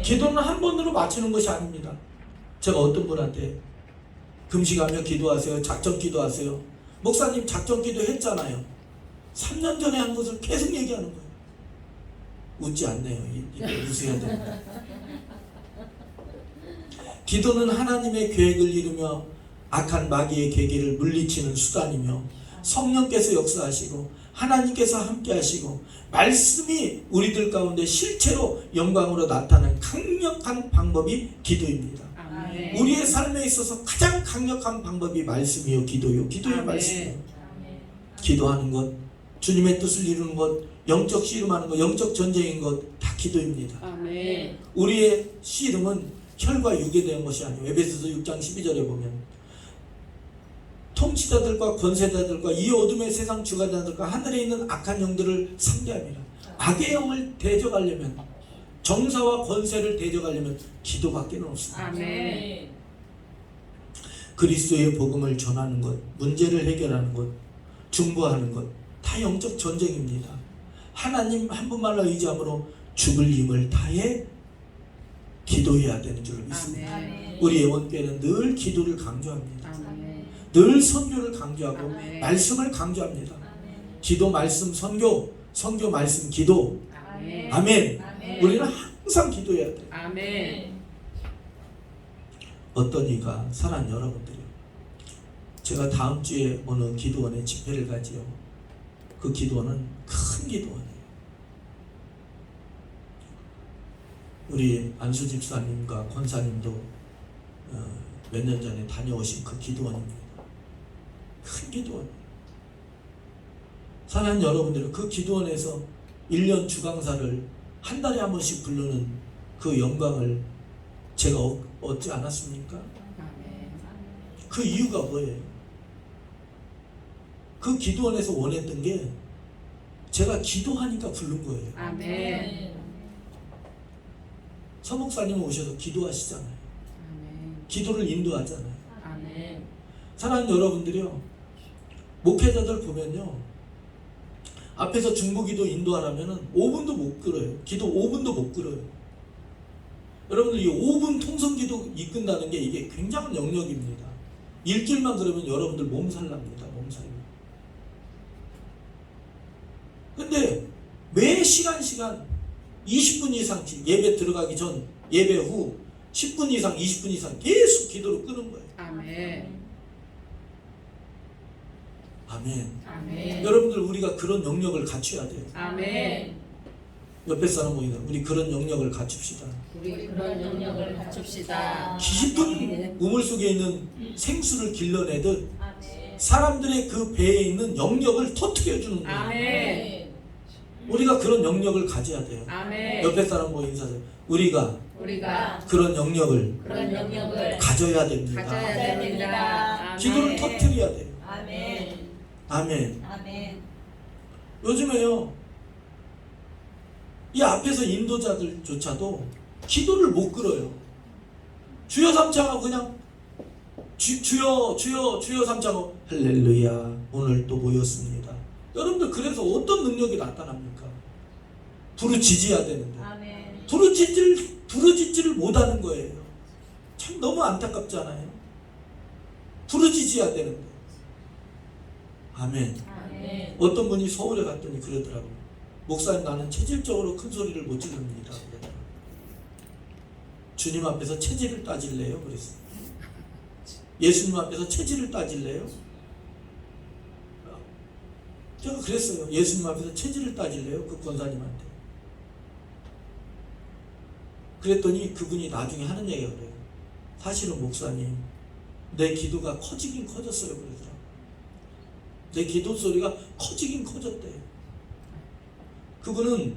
기도는 한 번으로 마치는 것이 아닙니다. 제가 어떤 분한테 금식하며 기도하세요, 작전 기도하세요. 목사님 작전 기도 했잖아요. 3년 전에 한 것을 계속 얘기하는 거예요. 웃지 않네요. 웃어야 됩니다. 기도는 하나님의 계획을 이루며 악한 마귀의 계기를 물리치는 수단이며 성령께서 역사하시고 하나님께서 함께 하시고 말씀이 우리들 가운데 실체로 영광으로 나타나는 강력한 방법이 기도입니다. 아멘. 우리의 삶에 있어서 가장 강력한 방법이 말씀이요, 기도요. 기도요, 아멘. 말씀이요. 기도하는 것, 주님의 뜻을 이루는 것, 영적 씨름하는 것, 영적 전쟁인 것 다 기도입니다. 아멘. 우리의 씨름은 혈과 육에 대한 것이 아니에요. 에베소서 6장 12절에 보면 통치자들과 권세자들과 이 어둠의 세상 주관자들과 하늘에 있는 악한 영들을 상대합니다. 악의 영을 대적하려면, 정사와 권세를 대적하려면 기도밖에 없습니다. 아멘. 그리스도의 복음을 전하는 것, 문제를 해결하는 것, 중보하는 것 다 영적 전쟁입니다. 하나님 한 분만을 의지함으로 죽을 힘을 다해 기도해야 되는 줄 믿습니다. 아멘. 우리 예원교회는 늘 기도를 강조합니다. 아멘. 늘 선교를 강조하고 아멘. 말씀을 강조합니다. 기도, 말씀, 선교, 선교, 말씀, 기도. 아멘. 아멘. 아멘. 우리는 항상 기도해야 돼요. 아멘. 어떤 이가 사랑하는 여러분들이요, 제가 다음 주에 어느 기도원에 집회를 가지요. 그 기도원은 큰 기도원이에요. 우리 안수 집사님과 권사님도 몇 년 전에 다녀오신 그 기도원입니다. 큰 기도원이에요. 사랑하는 여러분들, 그 기도원에서 1년 주강사를 한 달에 한 번씩 부르는 그 영광을 제가 얻지 않았습니까? 아멘. 그 이유가 뭐예요? 그 기도원에서 원했던 게 제가 기도하니까 부른 거예요. 아멘. 서목사님은 오셔서 기도하시잖아요. 아멘. 기도를 인도하잖아요. 아멘. 사랑하는 여러분들이요, 목회자들 보면요, 앞에서 중보기도 인도하라면 5분도 못 끌어요. 기도 5분도 못 끌어요. 여러분들, 이 5분 통성기도 이끈다는 게 이게 굉장한 영역입니다. 일주일만 그러면 여러분들 몸살납니다. 몸살이. 근데 매 시간 20분 이상씩, 예배 들어가기 전, 예배 후 10분 이상, 20분 이상 계속 기도를 끄는 거예요. 아멘. 아멘. 아멘. 여러분들, 우리가 그런 영역을 갖춰야 돼요. 아멘. 옆에 사람 모이다, 우리 그런 영역을 갖춥시다. 우리 그런 영역을 갖춥시다. 깊은 우물 속에 있는 생수를 길러내듯 사람들의 그 배에 있는 영역을 터뜨려주는 거예요. 아멘. 우리가 그런 영역을 가져야 돼요. 아멘. 옆에 사람 모여 인사해요. 우리가 그런 영역을 그런 영역을 가져야 됩니다. 가져야 됩니다. 기도를 아멘. 터뜨려야 돼요. 아멘. 아멘. 아멘. 요즘에요, 이 앞에서 인도자들조차도 기도를 못 끌어요. 주여 삼창하고 그냥 주여 삼창하고 할렐루야 오늘 또 모였습니다. 여러분들, 그래서 어떤 능력이 나타납니까? 부르짖어야 되는데 아멘. 부르짖지를 못하는 거예요. 참 너무 안타깝잖아요. 부르짖어야 되는데. 아멘. 아멘. 어떤 분이 서울에 갔더니 그러더라고요. 목사님, 나는 체질적으로 큰 소리를 못 지릅니다. 그러더라고요. 주님 앞에서 체질을 따질래요? 그랬어요. 예수님 앞에서 체질을 따질래요? 제가 그랬어요. 예수님 앞에서 체질을 따질래요? 그 권사님한테. 그랬더니 그분이 나중에 하는 얘기가 그래요. 사실은 목사님, 내 기도가 커지긴 커졌어요. 그러더라고요. 내 기도 소리가 커지긴 커졌대요. 그분은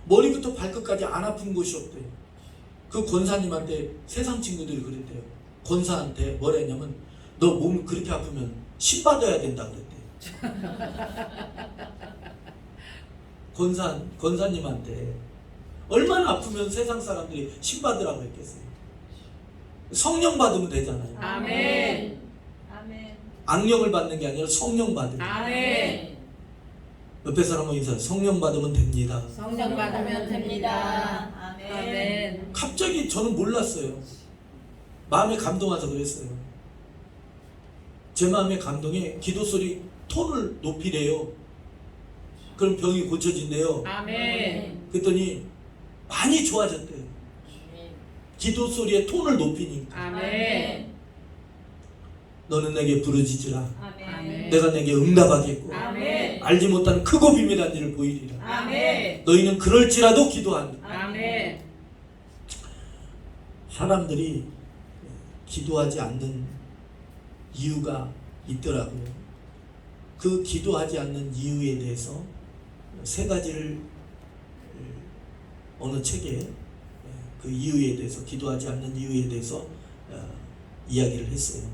머리부터 발끝까지 안 아픈 곳이 없대요. 그 권사님한테 세상 친구들이 그랬대요. 권사한테 뭐라 했냐면, 너 몸 그렇게 아프면 신 받아야 된다 그랬대요. 권사님한테 얼마나 아프면 세상 사람들이 신 받으라고 했겠어요. 성령 받으면 되잖아요. 아멘. 아멘. 악령을 받는 게 아니라 성령 받으면. 아멘. 옆에 사람은 인사해. 성령 받으면 됩니다. 성령 받으면 됩니다. 아멘. 아멘. 갑자기 저는 몰랐어요. 마음에 감동 와서 그랬어요. 제 마음의 감동에 기도 소리 톤을 높이래요. 그럼 병이 고쳐진대요. 아멘. 그랬더니 많이 좋아졌대요. 기도 소리의 톤을 높이니까. 아멘. 너는 내게 부르짖으라. 아멘. 내가 내게 응답하겠고 아멘. 알지 못하는 크고 비밀한 일을 보이리라. 아멘. 너희는 그럴지라도 기도한다. 아멘. 사람들이 기도하지 않는 이유가 있더라고요. 그 기도하지 않는 이유에 대해서 세 가지를 어느 책에 그 이유에 대해서, 기도하지 않는 이유에 대해서 이야기를 했어요.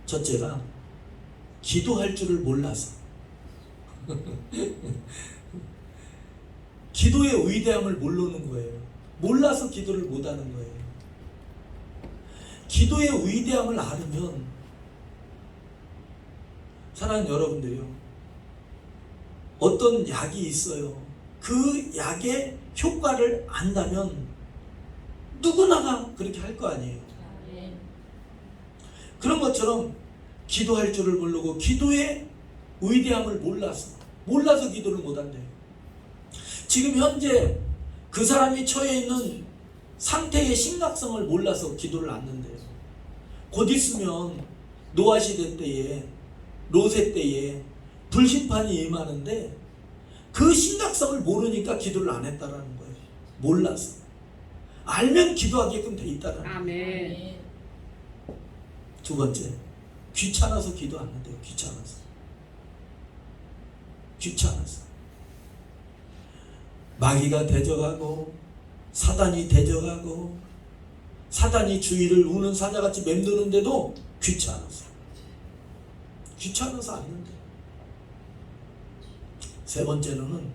첫째가 기도할 줄을 몰라서. 기도의 위대함을 모르는 거예요. 몰라서 기도를 못하는 거예요. 기도의 위대함을 알으면, 사랑하는 여러분들이요, 어떤 약이 있어요. 그 약의 효과를 안다면 누구나가 그렇게 할 거 아니에요. 그런 것처럼 기도할 줄을 모르고 기도의 위대함을 몰라서 기도를 못한대요. 지금 현재 그 사람이 처해 있는 상태의 심각성을 몰라서 기도를 않는데요. 곧 있으면 노아 시대 때에, 롯의 때에 불심판이 임하는데 그 심각성을 모르니까 기도를 안 했다라는 거예요. 몰라서. 알면 기도하게끔 돼 있다라는 거예요. 아멘. 두 번째, 귀찮아서 기도 안 한대요. 귀찮아서. 마귀가 대적하고 사단이 대적하고 사단이 주위를 우는 사자같이 맴도는데도 귀찮아서 안 한대요. 세 번째로는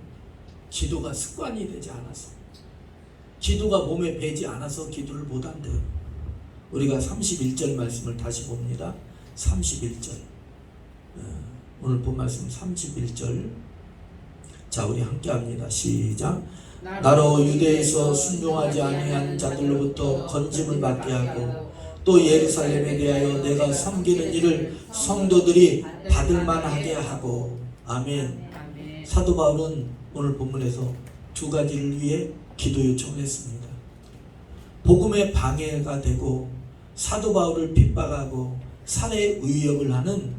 기도가 습관이 되지 않아서, 기도가 몸에 배지 않아서 기도를 못 한대요. 우리가 31절 말씀을 다시 봅니다. 31절. 오늘 본 말씀 31절. 자, 우리 함께 합니다. 시작. 나로 유대에서 순종하지 아니한 자들로부터 건짐을 받게 하고 또 예루살렘에 대하여 내가 섬기는 일을 성도들이 받을 만하게 하고. 아멘. 아멘. 사도 바울은 오늘 본문에서 두 가지를 위해 기도 요청했습니다. 복음의 방해가 되고 사도 바울을 핍박하고 살해 위협을 하는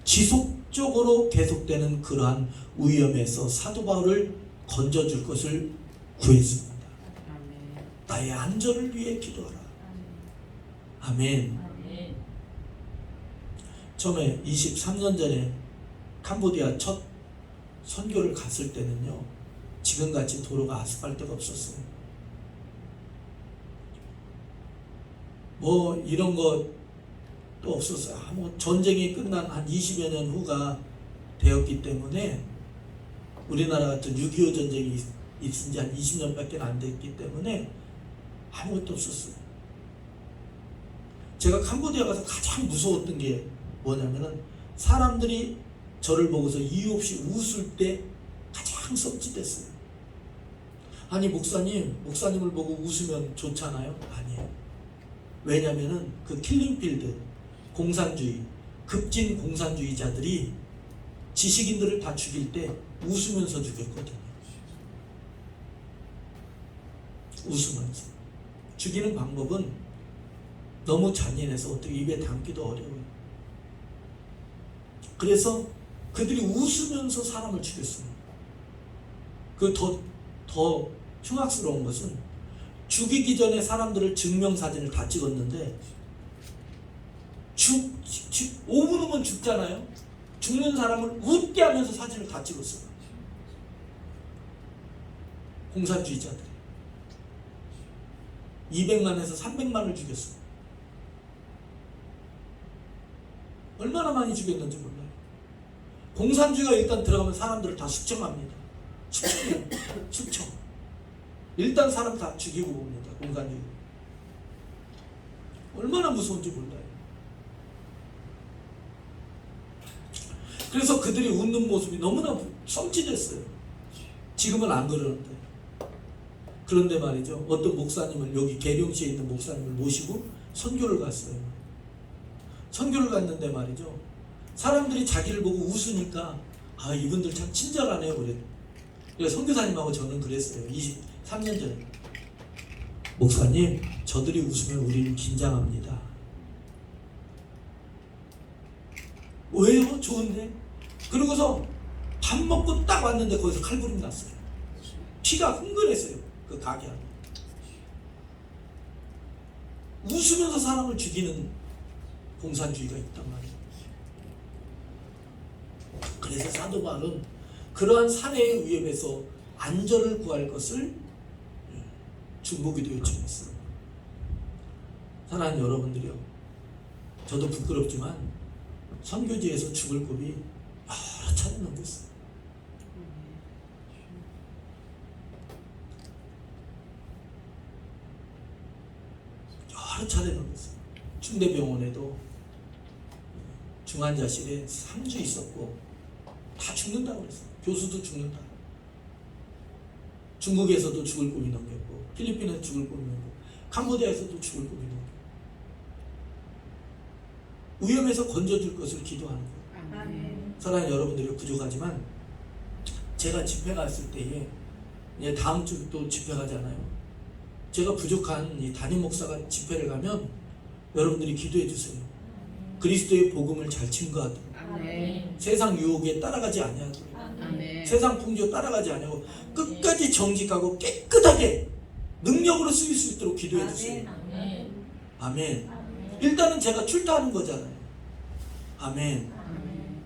지속적으로 계속되는 그러한 위험에서 사도 바울을 건져줄 것을 구했습니다. 아멘. 나의 안전을 위해 기도하라. 아멘. 처음에 23년 전에 캄보디아 첫 선교를 갔을 때는요, 지금같이 도로가 아스팔트가 없었어요. 뭐 이런 것도 없었어요. 뭐 전쟁이 끝난 한 20여 년 후가 되었기 때문에, 우리나라 같은 6.25 전쟁이 있은 지 한 20년밖에 안 됐기 때문에 아무것도 없었어요. 제가 캄보디아 가서 가장 무서웠던 게 뭐냐면은, 사람들이 저를 보고서 이유 없이 웃을 때 가장 섭취됐어요. 아니 목사님을 보고 웃으면 좋잖아요? 아니에요. 왜냐면은 그 킬링필드, 공산주의, 급진 공산주의자들이 지식인들을 다 죽일 때 웃으면서 죽였거든요. 웃으면서. 죽이는 방법은 너무 잔인해서 어떻게 입에 담기도 어려워요. 그래서 그들이 웃으면서 사람을 죽였습니다. 그 더 흉악스러운 것은, 죽이기 전에 사람들을 증명사진을 다 찍었는데 5분 후면 죽잖아요. 죽는 사람을 웃게 하면서 사진을 다 찍었어요. 공산주의자들이 200만에서 300만을 죽였어요. 얼마나 많이 죽였는지 몰라요. 공산주의가 일단 들어가면 사람들을 다 숙청합니다. 숙청. 일단 사람 다 죽이고 봅니다. 공산주의. 얼마나 무서운지 몰라요. 그래서 그들이 웃는 모습이 너무나 썸찌됐어요. 지금은 안 그러는데. 그런데 말이죠. 어떤 목사님을 여기 계룡시에 있는 목사님을 모시고 선교를 갔어요. 선교를 갔는데 말이죠. 사람들이 자기를 보고 웃으니까 아 이분들 참 친절하네요 그래. 그래서 선교사님하고 저는 그랬어요. 23년 전에. 목사님 저들이 웃으면 우리는 긴장합니다. 왜요? 좋은데? 그러고서 밥 먹고 딱 왔는데 거기서 칼부림 났어요. 피가 흥건했어요. 그 가게 안에. 웃으면서 사람을 죽이는 공산주의가 있단 말이에요. 그래서 사도 바울은 그러한 살해의 위협에서 안전을 구할 것을 중보기도 요청했어요. 사랑하는 여러분들이요. 저도 부끄럽지만 선교지에서 죽을 고비 여러 차례 넘겼어요. 여러 차례 넘겼어요. 충대병원에도 중환자실에 3주 있었고 다 죽는다고 그랬어요. 교수도 죽는다. 중국에서도 죽을 고비 넘겼고 필리핀에서 죽을 고비 넘겼고 캄보디아에서도 죽을 고비 넘겼고 위험에서 건져줄 것을 기도하는 거예요. 아멘. 사랑하는 여러분들이 부족하지만 제가 집회 갔을 때에 이제 다음 주 또 집회 가잖아요. 제가 부족한 이 담임 목사가 집회를 가면 여러분들이 기도해 주세요. 그리스도의 복음을 잘 증거하도록 아멘. 세상 유혹에 따라가지 아니하도록 아멘. 세상 풍조 따라가지 아니하고 끝까지 정직하고 깨끗하게 능력으로 쓰일 수 있도록 기도해 주세요. 아멘. 아멘. 일단은 제가 출타하는 거잖아요. 아멘. 아멘.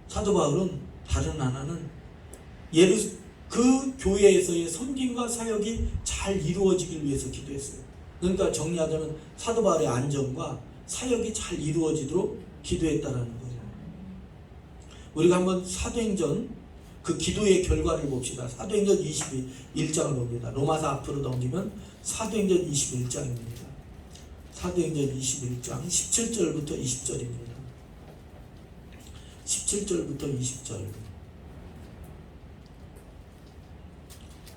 사도 바울은 다른 하나는 그 교회에서의 섬김과 사역이 잘 이루어지길 위해서 기도했어요. 그러니까 정리하자면 사도 바울의 안전과 사역이 잘 이루어지도록 기도했다라는 거예요. 우리가 한번 사도행전 그 기도의 결과를 봅시다. 사도행전 21장을 봅니다. 로마서 앞으로 넘기면 사도행전 21장입니다. 사도행전 21장 17절부터 20절입니다. 17절부터 20절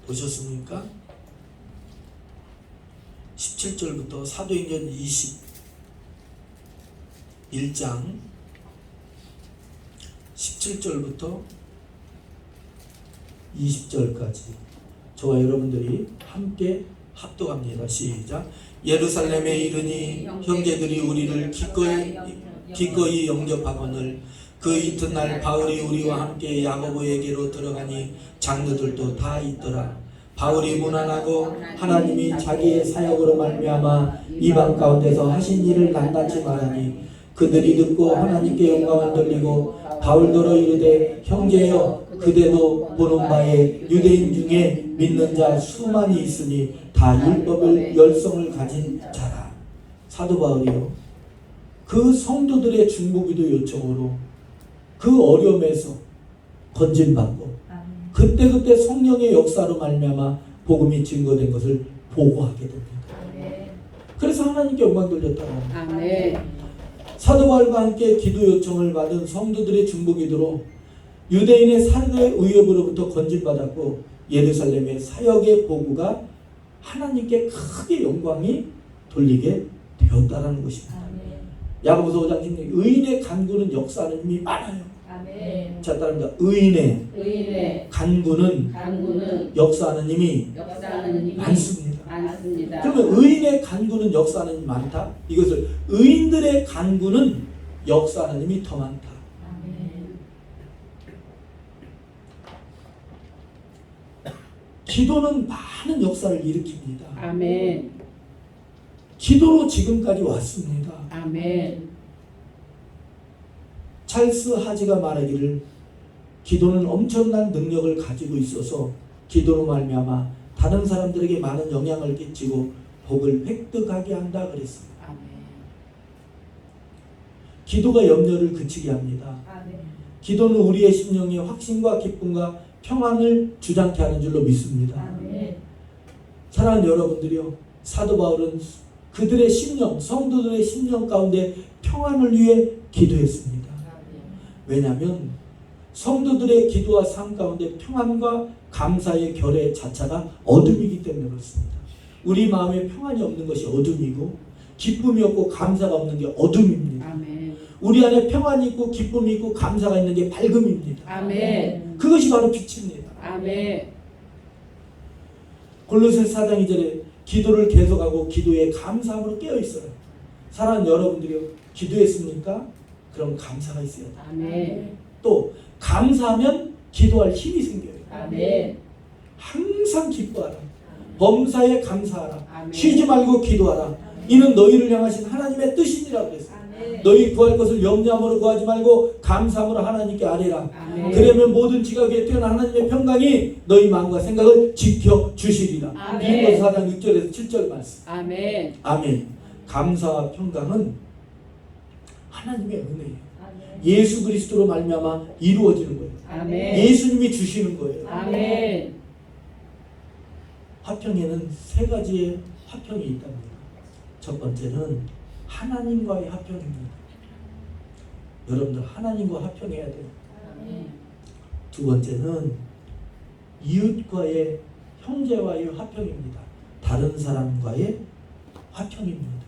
보셨습니까? 17절부터 사도행전 21장 17절부터 20절까지 저와 여러분들이 함께 합독합니다. 시작. 예루살렘에 이르니 형제들이 우리를 기꺼이 영접하거늘 그 이튿날 바울이 우리와 함께 야고보에게로 들어가니 장로들도 다 있더라. 바울이 무난하고 하나님이 자기의 사역으로 말미암아 이방 가운데서 하신 일을 낱낱이 말하니 그들이 듣고 하나님께 영광을 돌리고 바울더러 이르되 형제여 그대도 보는 바에 유대인 중에 믿는 자 수많이 있으니 다 율법을 열성을 가진 자라. 사도 바울이요 그 성도들의 중보기도 요청으로 그 어려움에서 건진받고 그때 성령의 역사로 말미암아 복음이 증거된 것을 보고하게 됩니다. 그래서 하나님께 영광 돌렸다고 합니다. 아멘. 사도 바울과 함께 기도 요청을 받은 성도들의 중보기도로 유대인의 살해 위협으로부터 건진받았고 예루살렘의 사역의 보고가 하나님께 크게 영광이 돌리게 되었다라는 것입니다. 야고보서 5장 16절 의인의 간구는 역사하는 힘이 많아요. 아멘. 자 따릅니다. 의인의 의인의 간구는 역사하는 힘이 역사하는 힘이 많습니다. 많습니다. 그러면 의인의 간구는 역사하는 힘이 많다. 이것을 의인들의 간구는 역사하는 힘이 더 많다. 아멘. 기도는 많은 역사를 일으킵니다. 아멘. 기도로 지금까지 왔습니다. 아멘. 찰스 하지가 말하기를 기도는 엄청난 능력을 가지고 있어서 기도로 말미암아 다른 사람들에게 많은 영향을 끼치고 복을 획득하게 한다 그랬습니다. 아멘. 기도가 염려를 그치게 합니다. 아멘. 기도는 우리의 심령에 확신과 기쁨과 평안을 주장케 하는 줄로 믿습니다. 아멘. 사랑하는 여러분들이요, 사도 바울은 그들의 심령, 성도들의 심령 가운데 평안을 위해 기도했습니다. 왜냐하면 성도들의 기도와 삶 가운데 평안과 감사의 결의 자체가 어둠이기 때문에 그렇습니다. 우리 마음에 평안이 없는 것이 어둠이고 기쁨이 없고 감사가 없는 게 어둠입니다. 아멘. 우리 안에 평안이 있고 기쁨이 있고 감사가 있는 게 밝음입니다. 아멘. 그것이 바로 빛입니다. 아멘. 골로새 4장 2절에 기도를 계속하고 기도에 감사함으로 깨어있어요. 사랑하는 여러분들이요, 기도했습니까? 그럼 감사가 있어야 돼요. 아멘. 또 감사하면 기도할 힘이 생겨요. 아멘. 항상 기뻐하라. 범사에 감사하라. 아멘. 쉬지 말고 기도하라. 이는 너희를 향하신 하나님의 뜻이니라고 그랬어요. 너희 구할 것을 염려함으로 구하지 말고 감사함으로 하나님께 아뢰라. 아멘. 그러면 모든 지각에 뛰어난 하나님의 평강이 너희 마음과 생각을 지켜주시리라. 아멘. 빌립보서 4장 6절에서 7절 말씀. 아멘. 아멘. 감사와 평강은 하나님의 은혜예요. 예수 그리스도로 말미암아 이루어지는 거예요. 아멘. 예수님이 주시는 거예요. 아멘. 화평에는 세 가지의 화평이 있답니다. 첫 번째는 하나님과의 화평입니다. 여러분들 하나님과 화평해야 돼요. 두 번째는 이웃과의 형제와의 화평입니다. 다른 사람과의 화평입니다.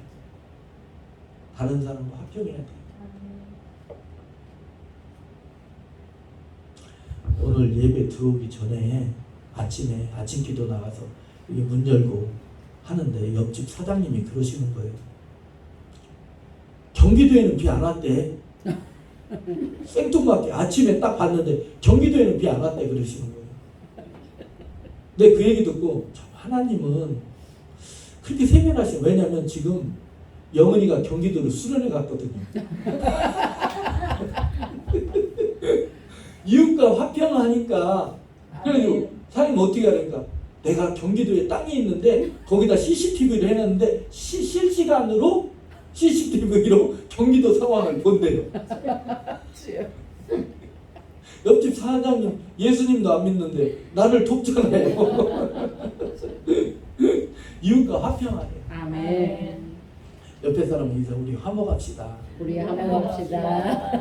다른 사람과 화평해야 돼요. 오늘 예배 들어오기 전에 아침에 아침 기도 나가서 이게 문 열고 하는데 옆집 사장님이 그러시는 거예요. 경기도에는 비 안 왔대. 생뚱맞게 아침에 딱 봤는데 경기도에는 비 안 왔대 그러시는 거예요. 근데 그 얘기 듣고 참 하나님은 그렇게 세밀하시네. 왜냐면 지금 영은이가 경기도로 수련회 갔거든요. 이웃과 화평하니까 그래가지고 사장님 어떻게 하니까 내가 경기도에 땅이 있는데 거기다 CCTV를 해놨는데 실시간으로 CCTV로 경기도 상황을 본대요. 옆집 사장님 예수님도 안 믿는데 나를 돕잖아요. 이웃과 화평하래. 아멘. 옆에 사람 인사 우리 화목합시다. 우리 화목합시다.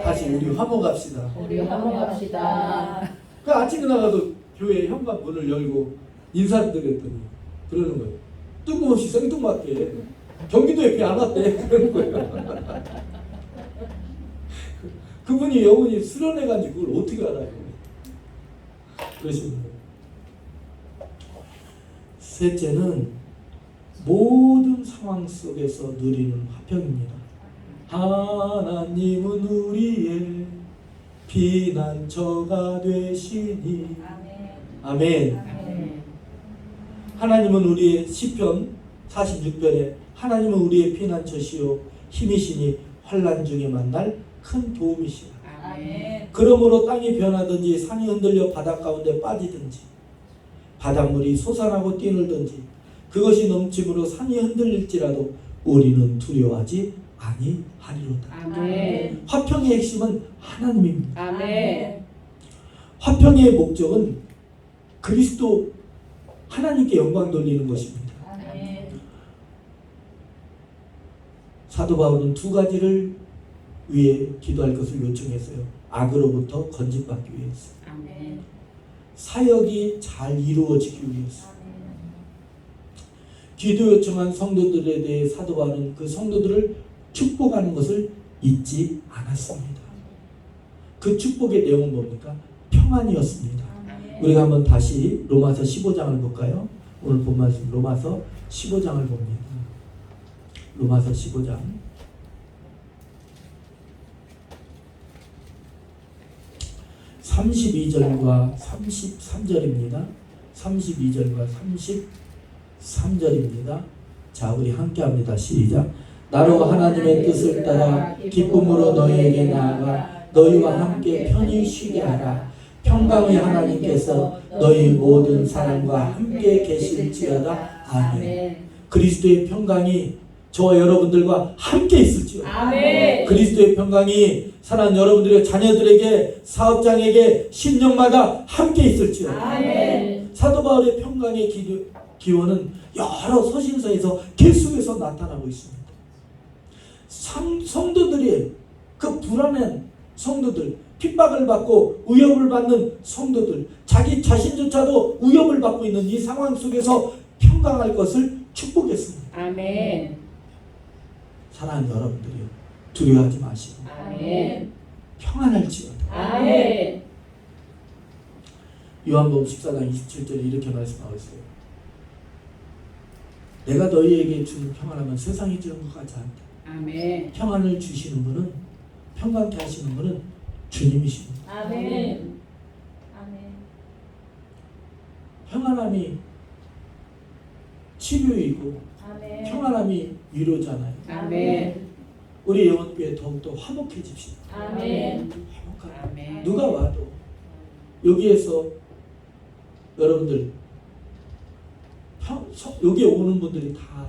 다시 우리 화목합시다. 우리 화목합시다. 그 아침에 나가도 교회 현관 문을 열고 인사를 드렸더니 그러는 거예요. 뜬금없이 생뚱맞게 경기도에 비 안 왔대 그러는 거예요. 그분이 영혼이 수련해가지고 그걸 어떻게 알아요? 그러시는 거예요. 셋째는 모든 상황 속에서 누리는 화평입니다. 하나님은 우리의 피난처가 되시니 아멘. 아멘. 하나님은 우리의 시편 46편에 하나님은 우리의 피난처시요 힘이시니 환난 중에 만날 큰 도움이시라. 아멘. 그러므로 땅이 변하든지 산이 흔들려 바닷 가운데 빠지든지 바닷물이 솟아나고 뛰놀든지 그것이 넘침으로 산이 흔들릴지라도 우리는 두려워하지 아니하리로다. 아멘. 화평의 핵심은 하나님입니다. 아멘. 화평의 목적은 그리스도 하나님께 영광 돌리는 것입니다. 사도 바울은 두 가지를 위해 기도할 것을 요청했어요. 악으로부터 건진받기 위해서, 아멘. 사역이 잘 이루어지기 위해서. 기도 요청한 성도들에 대해 사도 바울은 그 성도들을 축복하는 것을 잊지 않았습니다. 그 축복의 내용은 뭡니까? 평안이었습니다. 우리가 한번 다시 로마서 15장을 볼까요? 오늘 본 말씀 로마서 15장을 봅니다. 로마서 15장 32절과 33절입니다. 32절과 33절입니다. 자, 우리 함께 합니다. 시작. 나로 하나님의 뜻을 따라 기쁨으로 너희에게 나아가 너희와 함께 편히 쉬게 하라. 평강의 하나님께서 너희 모든 사람과 함께 계실지어다. 아멘. 그리스도의 평강이 저와 여러분들과 함께 있을지어다. 아멘. 그리스도의 평강이 사랑하는 여러분들의 자녀들에게, 사업장에게, 심령마다 함께 있을지어다. 아멘. 사도 바울의 평강의 기원은 여러 서신서에서 계속해서 나타나고 있습니다. 성도들이 그 불안한 성도들, 핍박을 받고 위협을 받는 성도들, 자기 자신조차도 위협을 받고 있는 이 상황 속에서 평강할 것을 축복했습니다. 아멘. 사랑하는 여러분들이요, 두려워하지 마시고 아멘. 평안할지어다. 아멘. 요한복음 14장 27절에 이렇게 말씀하고 있어요. 내가 너희에게 주는 평안하면 세상이 주는 것 같지 않다. 아멘. 평안을 주시는 분은, 평강케 하시는 분은 주님이십니다. 아멘. 평안함이 치료이고 아멘. 평안함이 위로잖아요. 아멘. 우리 영혼교회 더욱더 화목해집시다. 아멘. 화목하라. 아멘. 누가 와도 여기에서 여러분들 여기에 오는 분들이 다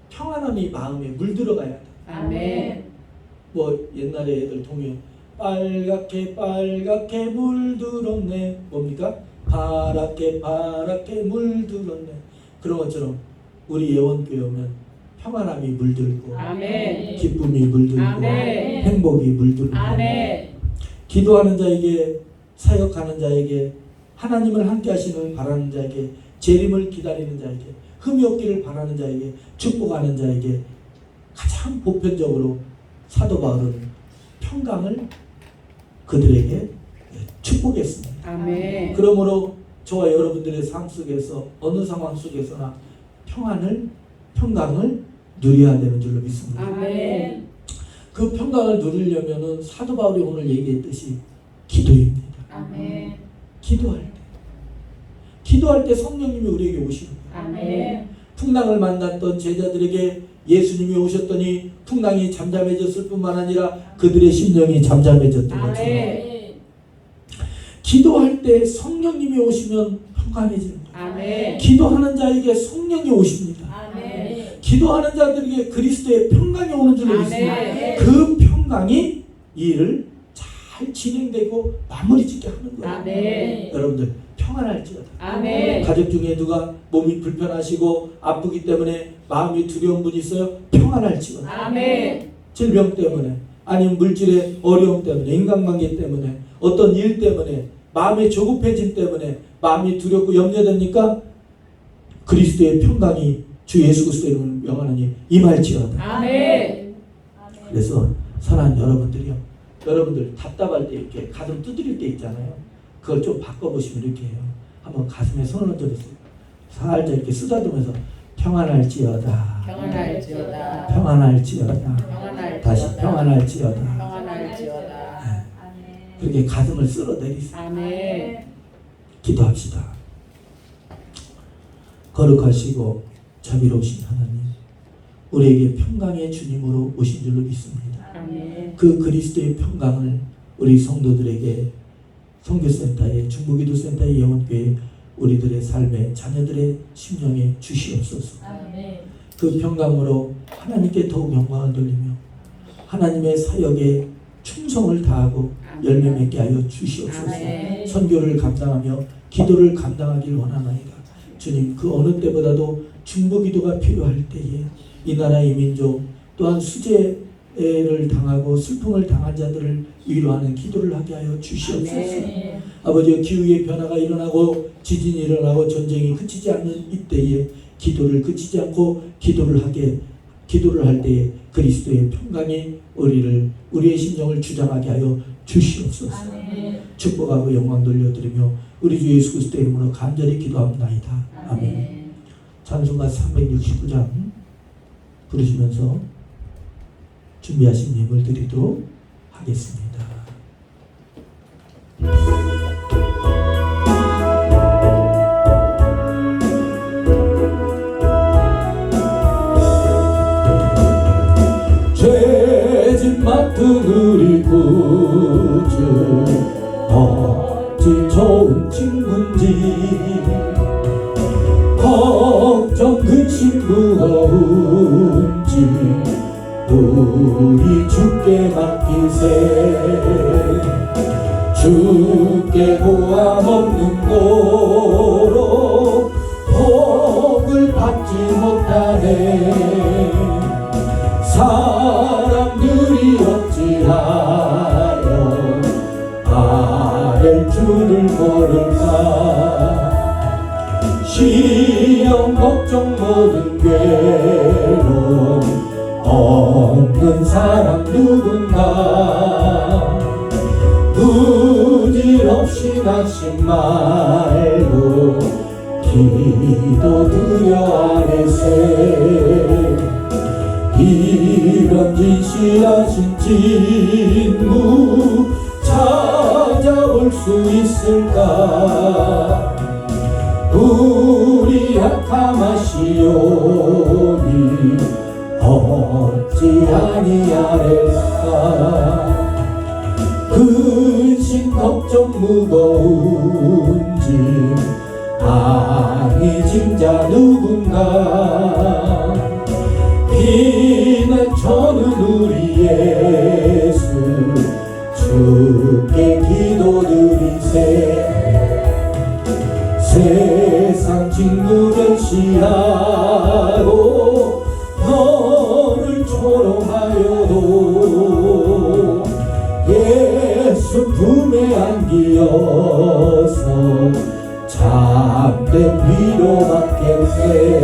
평안함이 마음에 물들어가야 돼. 아멘. 뭐 옛날에 애들 동요 빨갛게 빨갛게 물들었네, 뭡니까? 파랗게 파랗게 물들었네. 그런 것처럼 우리 예원교회 오면 평안함이 물들고 아멘. 기쁨이 물들고 아멘. 행복이 물들고 아멘. 기도하는 자에게, 사역하는 자에게, 하나님을 함께 하시는 바라는 자에게, 재림을 기다리는 자에게, 흠이 없기를 바라는 자에게, 축복하는 자에게 가장 보편적으로 사도 바울은 평강을 그들에게 축복했습니다. 아멘. 그러므로 저와 여러분들의 삶 속에서 어느 상황 속에서나 평강을 누려야 되는 줄로 믿습니다. 아멘. 그 평강을 누리려면은 사도 바울이 오늘 얘기했듯이 기도입니다. 아멘. 기도할 때 성령님이 우리에게 오시는 거예요. 아멘. 풍랑을 만났던 제자들에게 예수님이 오셨더니 풍랑이 잠잠해졌을 뿐만 아니라 그들의 심령이 잠잠해졌던 것처럼 아멘. 기도할 때 성령님이 오시면 평안해지는 거예요. 아멘. 기도하는 자에게 성령이 오십니다. 아멘. 기도하는 자들에게 그리스도의 평강이 오는 줄로 믿습니다. 아멘. 그 평강이 이 일을 잘 진행되고 마무리 짓게 하는 거예요. 아멘. 여러분들 평안할지어다. 아멘. 가족 중에 누가 몸이 불편하시고 아프기 때문에 마음이 두려운 분이 있어요? 평안할지어다. 아멘. 질병 때문에, 아니면 물질의 어려움 때문에, 인간관계 때문에, 어떤 일 때문에, 마음의 조급해짐 때문에 마음이 두렵고 염려됩니까? 그리스도의 평강이 주 예수 그리스도의 이름으로 명하노니 임할지어다. 아멘. 그래서 사랑하는 여러분들이요, 여러분들 답답할 때 이렇게 가슴 두드릴 때 있잖아요. 그걸 좀 바꿔보시면 이렇게 해요. 한번 가슴에 손을 얹어보세요. 살짝 이렇게 쓰다듬으면서 평안할지어다. 평안할지어다. 평안할지어다. 평안할지어다. 다시 평안할지어다. 평안할지어다. 그렇게 가슴을 쓸어내리세요. 아멘. 기도합시다. 거룩하시고 자비로우신 하나님, 우리에게 평강의 주님으로 오신 줄로 믿습니다. 아멘. 그 그리스도의 평강을 우리 성도들에게, 선교센터에, 중보기도센터의 영혼교회 우리들의 삶에, 자녀들의 심령에 주시옵소서. 그 평강으로 하나님께 더욱 영광을 돌리며 하나님의 사역에 충성을 다하고 열매 맺게 하여 주시옵소서. 아멘. 선교를 감당하며 기도를 감당하길 원하나이다. 주님, 그 어느 때보다도 중보기도가 필요할 때에 이 나라의 민족, 또한 수재를 당하고 슬픔을 당한 자들을 위로하는 기도를 하게 하여 주시옵소서. 아멘. 아버지, 기후의 변화가 일어나고 지진이 일어나고 전쟁이 그치지 않는 이때에 기도를 그치지 않고 기도를 할 때에 그리스도의 평강이 우리의 심령을 주장하게 하여 주시옵소서. 아멘. 축복하고 영광 돌려드리며 우리 주 예수 그리스도의 이름으로 간절히 기도합나이다. 아멘. 찬송가 369장 부르시면서 준비하신 예물 드리도록 하겠습니다. 죄짐 맡은 우리 구주 어찌 좋은 친구인지 걱정 근심 무거운지 우리 주께 맡기세. 주께 고함 없는 고로 복을 받지 못하네. 사람들이 어찌하여 시험 걱정 모든 괴로움 없는 사람 누군가 부질없이 낙심 말고 기도드려 아뢰세 이런 진실하신 진무 찾아올 수 있을까 우리 약함하시오니 어찌 아니하랬까 근심 걱정 무거운 짐 아니 짐자 누군가 피난처는 우리 예수 주께 기도드리세 세상 친구 멸시하고 너를 조롱하여도 예수 품에 안기어서 참된 위로받겠네